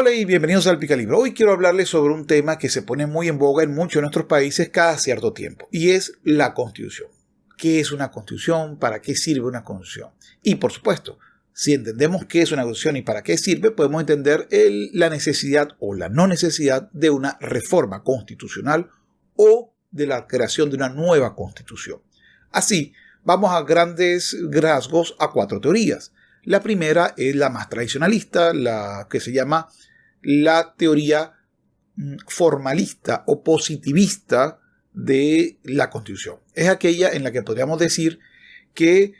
Hola y bienvenidos al Picalibro. Hoy quiero hablarles sobre un tema que se pone muy en boga en muchos de nuestros países cada cierto tiempo, y es la Constitución. ¿Qué es una Constitución? ¿Para qué sirve una Constitución? Y por supuesto, si entendemos qué es una Constitución y para qué sirve, podemos entender la necesidad o la no necesidad de una reforma constitucional o de la creación de una nueva Constitución. Así, vamos a grandes rasgos a cuatro teorías. La primera es la más tradicionalista, la que se llama la teoría formalista o positivista de la Constitución. Es aquella en la que podríamos decir que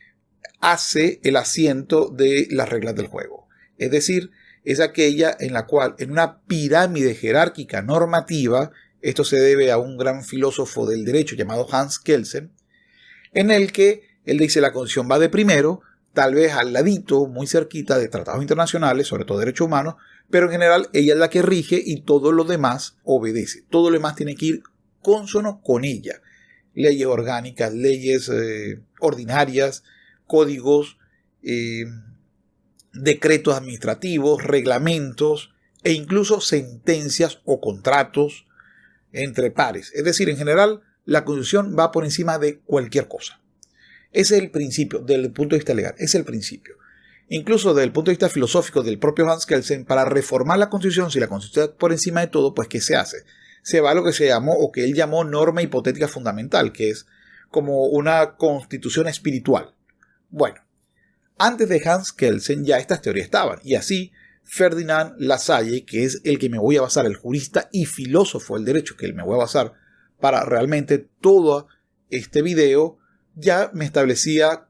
hace el asiento de las reglas del juego. Es decir, es aquella en la cual en una pirámide jerárquica normativa, esto se debe a un gran filósofo del derecho llamado Hans Kelsen, en el que él dice la Constitución va de primero, tal vez al ladito, muy cerquita de tratados internacionales, sobre todo derechos humanos, pero en general ella es la que rige y todo lo demás obedece. Todo lo demás tiene que ir cónsono con ella. Leyes orgánicas, leyes ordinarias, códigos, decretos administrativos, reglamentos e incluso sentencias o contratos entre pares. Es decir, en general, la Constitución va por encima de cualquier cosa. Ese es el principio, desde el punto de vista legal, es el principio. Incluso desde el punto de vista filosófico del propio Hans Kelsen, para reformar la Constitución, si la Constitución está por encima de todo, pues ¿qué se hace? Se va a lo que se llamó, o que él llamó norma hipotética fundamental, que es como una constitución espiritual. Bueno, antes de Hans Kelsen ya estas teorías estaban, y así Ferdinand Lassalle, que es el que me voy a basar, el jurista y filósofo del derecho que me voy a basar para realmente todo este video, ya me establecía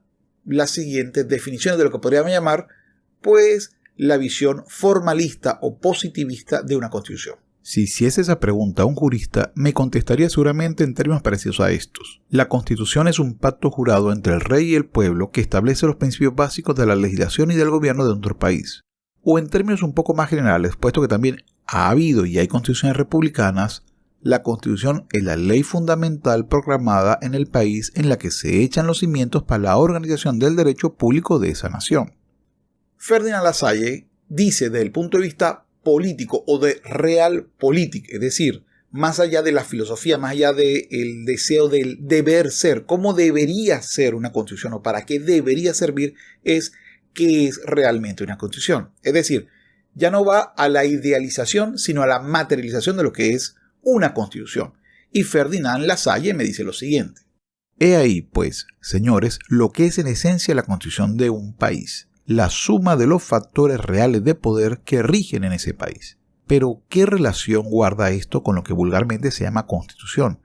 las siguientes definiciones de lo que podríamos llamar, pues, la visión formalista o positivista de una constitución. Si hiciese esa pregunta a un jurista, me contestaría seguramente en términos parecidos a estos. La Constitución es un pacto jurado entre el rey y el pueblo que establece los principios básicos de la legislación y del gobierno de otro país. O en términos un poco más generales, puesto que también ha habido y hay constituciones republicanas, la Constitución es la ley fundamental proclamada en el país en la que se echan los cimientos para la organización del derecho público de esa nación. Ferdinand Lassalle dice desde el punto de vista político o de realpolitik, es decir, más allá de la filosofía, más allá del deseo del deber ser, cómo debería ser una constitución o para qué debería servir, es qué es realmente una constitución. Es decir, ya no va a la idealización, sino a la materialización de lo que es una constitución. Y Ferdinand Lassalle me dice lo siguiente. He ahí, pues, señores, lo que es en esencia la constitución de un país, la suma de los factores reales de poder que rigen en ese país. Pero, ¿qué relación guarda esto con lo que vulgarmente se llama constitución?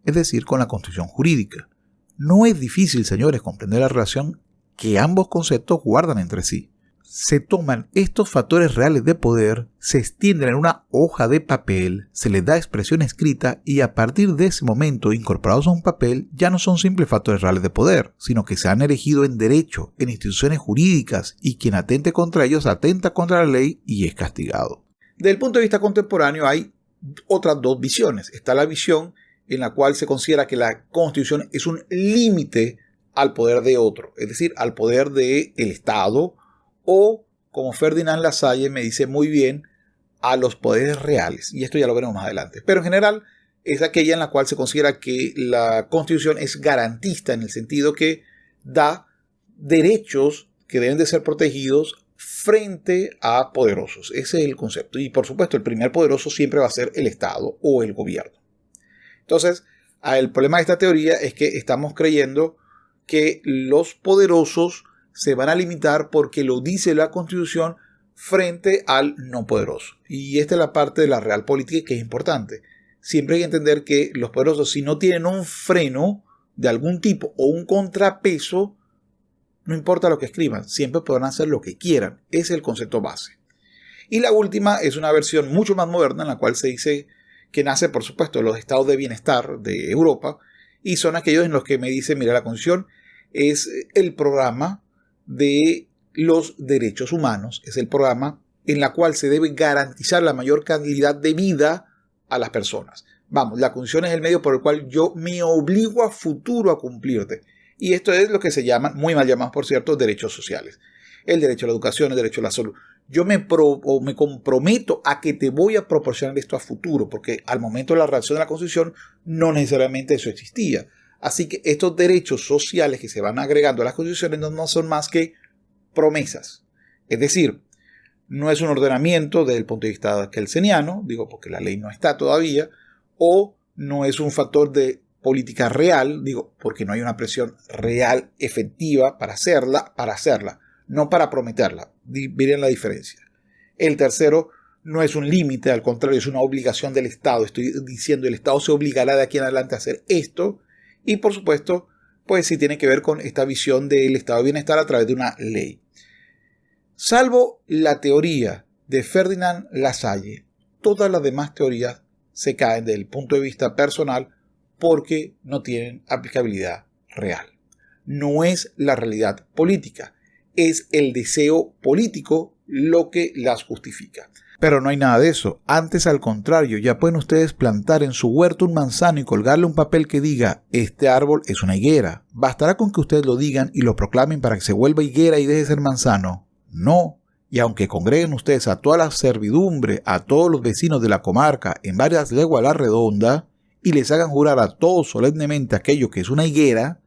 Es decir, con la constitución jurídica. No es difícil, señores, comprender la relación que ambos conceptos guardan entre sí. Se toman estos factores reales de poder, se extienden en una hoja de papel, se les da expresión escrita y a partir de ese momento, incorporados a un papel, ya no son simples factores reales de poder, sino que se han erigido en derecho, en instituciones jurídicas y quien atente contra ellos atenta contra la ley y es castigado. Desde el punto de vista contemporáneo hay otras dos visiones. Está la visión en la cual se considera que la Constitución es un límite al poder de otro, es decir, al poder del Estado, o, como Ferdinand Lassalle me dice muy bien, a los poderes reales. Y esto ya lo veremos más adelante. Pero en general es aquella en la cual se considera que la Constitución es garantista en el sentido que da derechos que deben de ser protegidos frente a poderosos. Ese es el concepto. Y por supuesto el primer poderoso siempre va a ser el Estado o el gobierno. Entonces, el problema de esta teoría es que estamos creyendo que los poderosos se van a limitar porque lo dice la Constitución frente al no poderoso. Y esta es la parte de la realpolitik que es importante. Siempre hay que entender que los poderosos, si no tienen un freno de algún tipo o un contrapeso, no importa lo que escriban, siempre podrán hacer lo que quieran. Ese es el concepto base. Y la última es una versión mucho más moderna en la cual se dice que nace, por supuesto, de los estados de bienestar de Europa y son aquellos en los que me dicen, mira, la Constitución es el programa de los derechos humanos, es el programa en la cual se debe garantizar la mayor calidad de vida a las personas. Vamos, la Constitución es el medio por el cual yo me obligo a futuro a cumplirte. Y esto es lo que se llama, muy mal llamados por cierto, derechos sociales. El derecho a la educación, el derecho a la salud. yo me comprometo a que te voy a proporcionar esto a futuro, porque al momento de la redacción de la Constitución no necesariamente eso existía. Así que estos derechos sociales que se van agregando a las constituciones no son más que promesas. Es decir, no es un ordenamiento desde el punto de vista kelseniano, digo porque la ley no está todavía, o no es un factor de política real, digo porque no hay una presión real, efectiva para hacerla, no para prometerla. Miren la diferencia. El tercero no es un límite, al contrario, es una obligación del Estado. Estoy diciendo, el Estado se obligará de aquí en adelante a hacer esto. Y por supuesto, pues sí tiene que ver con esta visión del estado de bienestar a través de una ley. Salvo la teoría de Ferdinand Lassalle, todas las demás teorías se caen desde el punto de vista personal porque no tienen aplicabilidad real. No es la realidad política, es el deseo político lo que las justifica. Pero no hay nada de eso. Antes, al contrario, ya pueden ustedes plantar en su huerto un manzano y colgarle un papel que diga: este árbol es una higuera. ¿Bastará con que ustedes lo digan y lo proclamen para que se vuelva higuera y deje de ser manzano? No. Y aunque congreguen ustedes a toda la servidumbre, a todos los vecinos de la comarca en varias leguas a la redonda, y les hagan jurar a todos solemnemente aquello que es una higuera,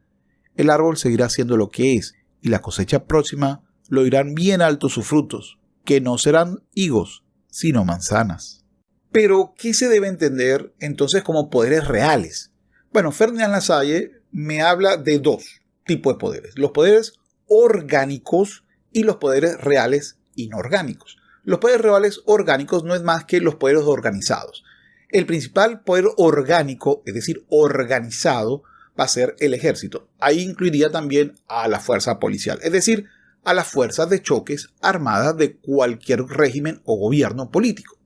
el árbol seguirá siendo lo que es, y la cosecha próxima lo oirán bien altos sus frutos, que no serán higos, sino manzanas. Pero, ¿qué se debe entender entonces como poderes reales? Bueno, Ferdinand Lassalle me habla de dos tipos de poderes: los poderes orgánicos y los poderes reales inorgánicos. Los poderes reales orgánicos no es más que los poderes organizados. El principal poder orgánico, es decir, organizado, va a ser el ejército. Ahí incluiría también a la fuerza policial, es decir, a las fuerzas de choques armadas de cualquier régimen o gobierno político.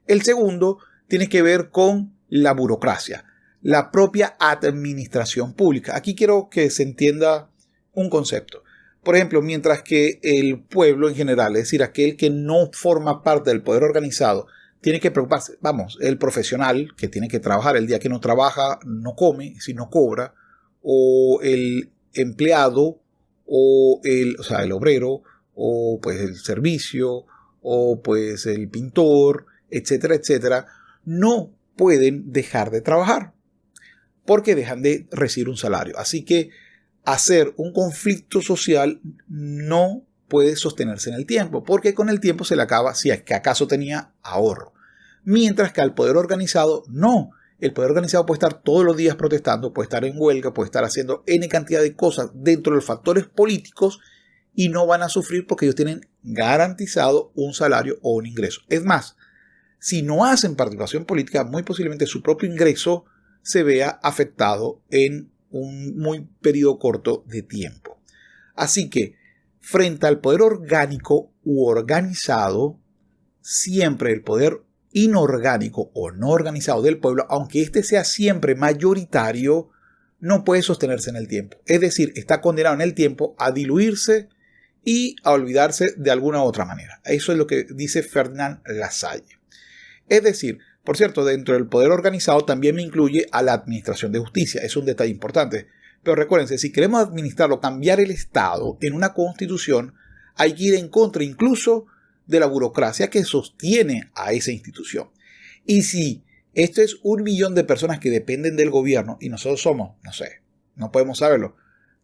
El segundo tiene que ver con la burocracia, la propia administración pública. Aquí quiero que se entienda un concepto. Por ejemplo, mientras que el pueblo en general, es decir, aquel que no forma parte del poder organizado, tiene que preocuparse, el profesional que tiene que trabajar, el día que no trabaja no come, si no cobra, o el empleado, o el obrero, o pues el servicio, o pues el pintor, etcétera, etcétera, no pueden dejar de trabajar porque dejan de recibir un salario. Así que hacer un conflicto social no puede sostenerse en el tiempo, porque con el tiempo se le acaba, si es que acaso tenía ahorro. Mientras que al poder organizado, no. El poder organizado puede estar todos los días protestando, puede estar en huelga, puede estar haciendo N cantidad de cosas dentro de los factores políticos y no van a sufrir porque ellos tienen garantizado un salario o un ingreso. Es más, si no hacen participación política, muy posiblemente su propio ingreso se vea afectado en un muy periodo corto de tiempo. Así que, frente al poder orgánico u organizado, siempre el poder inorgánico o no organizado del pueblo, aunque éste sea siempre mayoritario, no puede sostenerse en el tiempo. Es decir, está condenado en el tiempo a diluirse y a olvidarse de alguna u otra manera. Eso es lo que dice Ferdinand Lassalle. Es decir, por cierto, dentro del poder organizado también me incluye a la administración de justicia. Es un detalle importante. Pero recuérdense, si queremos administrarlo, cambiar el Estado en una constitución, hay que ir en contra incluso de la burocracia que sostiene a esa institución. Y si esto es 1 millón de personas que dependen del gobierno y nosotros somos, no podemos saberlo,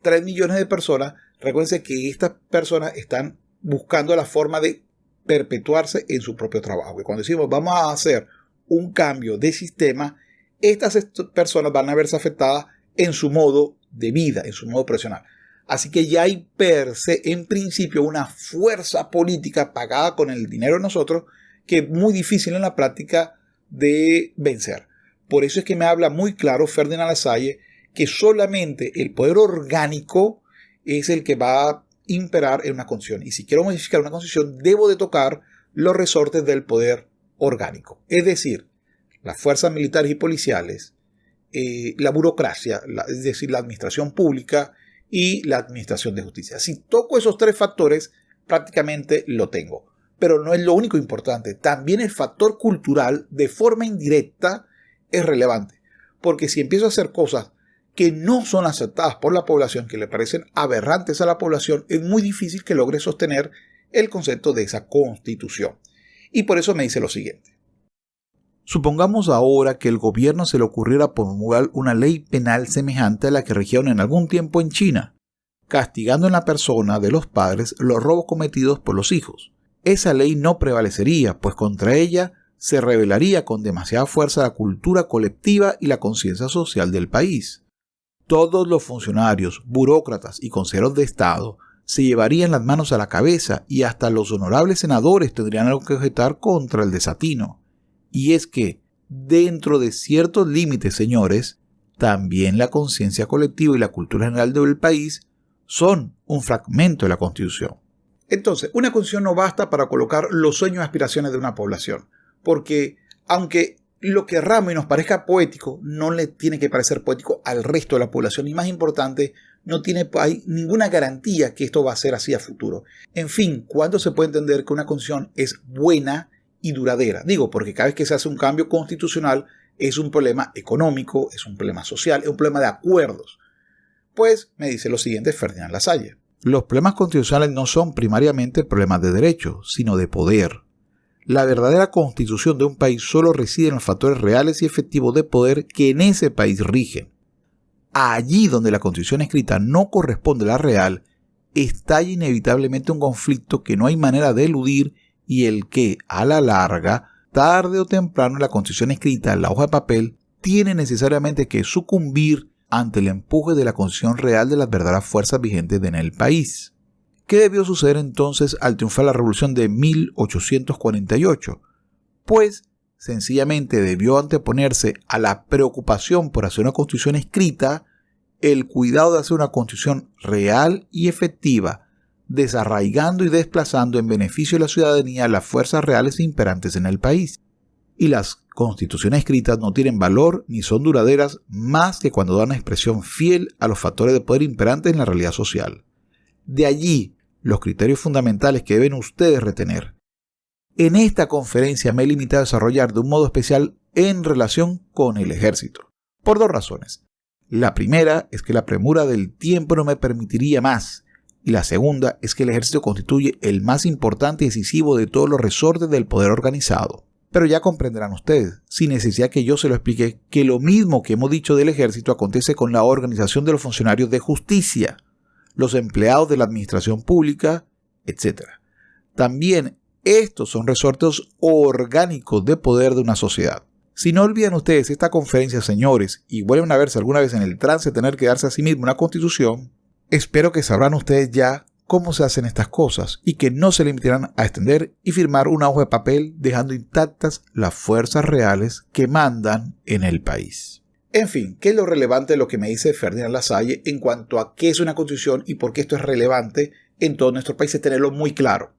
3 millones de personas, recuérdense que estas personas están buscando la forma de perpetuarse en su propio trabajo. Y cuando decimos vamos a hacer un cambio de sistema, estas personas van a verse afectadas en su modo de vida, en su modo profesional. Así que ya hay per se, en principio, una fuerza política pagada con el dinero de nosotros que es muy difícil en la práctica de vencer. Por eso es que me habla muy claro Ferdinand Lassalle que solamente el poder orgánico es el que va a imperar en una constitución. Y si quiero modificar una constitución, debo de tocar los resortes del poder orgánico. Es decir, las fuerzas militares y policiales, la burocracia, es decir, la administración pública y la administración de justicia. Si toco esos 3 factores, prácticamente lo tengo. Pero no es lo único importante. También el factor cultural, de forma indirecta, es relevante. Porque si empiezo a hacer cosas que no son aceptadas por la población, que le parecen aberrantes a la población, es muy difícil que logre sostener el concepto de esa constitución. Y por eso me dice lo siguiente. Supongamos ahora que el gobierno se le ocurriera promulgar una ley penal semejante a la que regieron en algún tiempo en China, castigando en la persona de los padres los robos cometidos por los hijos. Esa ley no prevalecería, pues contra ella se rebelaría con demasiada fuerza la cultura colectiva y la conciencia social del país. Todos los funcionarios, burócratas y consejeros de Estado se llevarían las manos a la cabeza y hasta los honorables senadores tendrían algo que objetar contra el desatino. Y es que, dentro de ciertos límites, señores, también la conciencia colectiva y la cultura general del país son un fragmento de la Constitución. Entonces, una Constitución no basta para colocar los sueños y aspiraciones de una población, porque aunque lo querramos y nos parezca poético, no le tiene que parecer poético al resto de la población, y más importante, hay ninguna garantía que esto va a ser así a futuro. En fin, ¿cuándo se puede entender que una Constitución es buena y duradera? Digo, porque cada vez que se hace un cambio constitucional es un problema económico, es un problema social, es un problema de acuerdos. Pues me dice lo siguiente Ferdinand Lasalle. Los problemas constitucionales no son primariamente problemas de derecho, sino de poder. La verdadera constitución de un país solo reside en los factores reales y efectivos de poder que en ese país rigen. Allí donde la constitución escrita no corresponde a la real, estalla inevitablemente un conflicto que no hay manera de eludir y el que, a la larga, tarde o temprano la constitución escrita en la hoja de papel tiene necesariamente que sucumbir ante el empuje de la constitución real de las verdaderas fuerzas vigentes en el país. ¿Qué debió suceder entonces al triunfar la revolución de 1848? Pues sencillamente debió anteponerse a la preocupación por hacer una constitución escrita el cuidado de hacer una constitución real y efectiva, desarraigando y desplazando en beneficio de la ciudadanía las fuerzas reales e imperantes en el país. Y las constituciones escritas no tienen valor ni son duraderas más que cuando dan expresión fiel a los factores de poder imperantes en la realidad social. De allí los criterios fundamentales que deben ustedes retener. En esta conferencia me he limitado a desarrollar de un modo especial en relación con el ejército, por dos razones. La primera es que la premura del tiempo no me permitiría más, y la segunda es que el ejército constituye el más importante y decisivo de todos los resortes del poder organizado. Pero ya comprenderán ustedes, sin necesidad que yo se lo explique, que lo mismo que hemos dicho del ejército acontece con la organización de los funcionarios de justicia, los empleados de la administración pública, etc. También estos son resortes orgánicos de poder de una sociedad. Si no olvidan ustedes esta conferencia, señores, y vuelven a verse alguna vez en el trance de tener que darse a sí mismo una constitución, espero que sabrán ustedes ya cómo se hacen estas cosas y que no se limitarán a extender y firmar una hoja de papel dejando intactas las fuerzas reales que mandan en el país. En fin, ¿qué es lo relevante de lo que me dice Ferdinand Lasalle en cuanto a qué es una constitución y por qué esto es relevante en todo nuestro país? Tenerlo muy claro.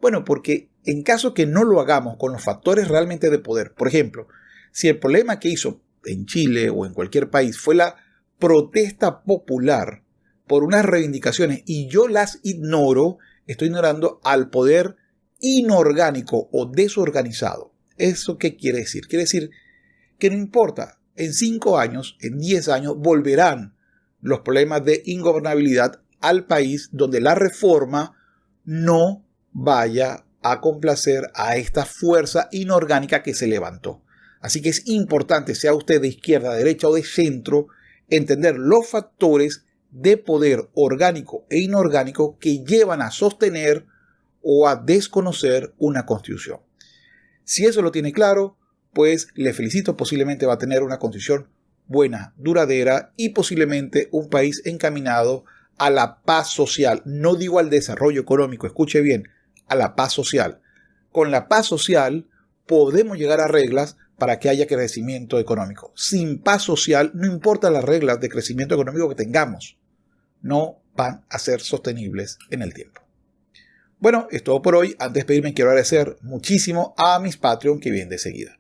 Bueno, porque en caso que no lo hagamos con los factores realmente de poder, por ejemplo, si el problema que hizo en Chile o en cualquier país fue la protesta popular por unas reivindicaciones y yo las ignoro, estoy ignorando al poder inorgánico o desorganizado. ¿Eso qué quiere decir? Quiere decir que no importa, en 5 años, en 10 años, volverán los problemas de ingobernabilidad al país donde la reforma no vaya a complacer a esta fuerza inorgánica que se levantó. Así que es importante, sea usted de izquierda, derecha o de centro, entender los factores de poder orgánico e inorgánico que llevan a sostener o a desconocer una constitución. Si eso lo tiene claro, pues le felicito, posiblemente va a tener una constitución buena, duradera y posiblemente un país encaminado a la paz social. No digo al desarrollo económico, escuche bien, a la paz social. Con la paz social podemos llegar a reglas para que haya crecimiento económico. Sin paz social, no importa las reglas de crecimiento económico que tengamos, no van a ser sostenibles en el tiempo. Bueno, es todo por hoy. Antes de despedirme, quiero agradecer muchísimo a mis Patreon que vienen de seguida.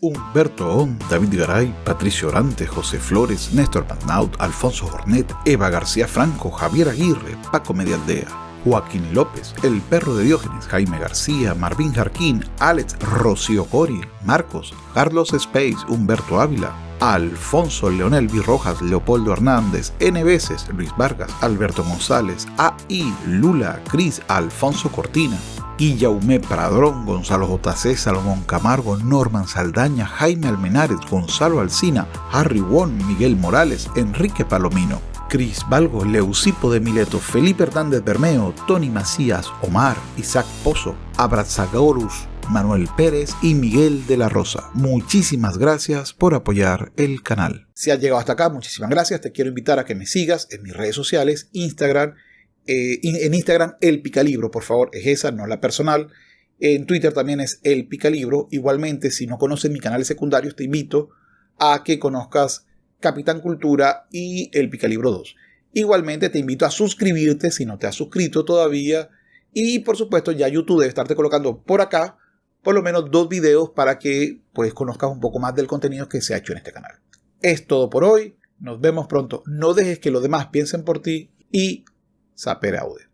Humberto On, David Garay, Patricio Orante, José Flores, Néstor Magnaut, Alfonso Jornet, Eva García Franco, Javier Aguirre, Paco Medialdea, Joaquín López, El Perro de Diógenes, Jaime García, Marvin Jarquín, Alex Rocío Cori, Marcos, Carlos Space, Humberto Ávila, Alfonso, Leonel V. Rojas, Leopoldo Hernández, N. Veces, Luis Vargas, Alberto González, A.I. Lula, Cris, Alfonso Cortina, Guillaume Pradrón, Gonzalo J.C., Salomón Camargo, Norman Saldaña, Jaime Almenares, Gonzalo Alsina, Harry Won, Miguel Morales, Enrique Palomino, Cris Valgo, Leucipo de Mileto, Felipe Hernández Bermeo, Tony Macías, Omar, Isaac Pozo, Abrazagorus, Manuel Pérez y Miguel de la Rosa. Muchísimas gracias por apoyar el canal. Si has llegado hasta acá, muchísimas gracias. Te quiero invitar a que me sigas en mis redes sociales, Instagram, en Instagram El Picalibro, por favor, es esa, no la personal. En Twitter también es El Picalibro. Igualmente, si no conoces mis canales secundarios, te invito a que conozcas Capitán Cultura y El Picalibro 2. Igualmente, te invito a suscribirte si no te has suscrito todavía. Y por supuesto, ya YouTube debe estarte colocando por acá por lo menos 2 videos para que pues conozcas un poco más del contenido que se ha hecho en este canal. Es todo por hoy. Nos vemos pronto. No dejes que los demás piensen por ti y sapere aude.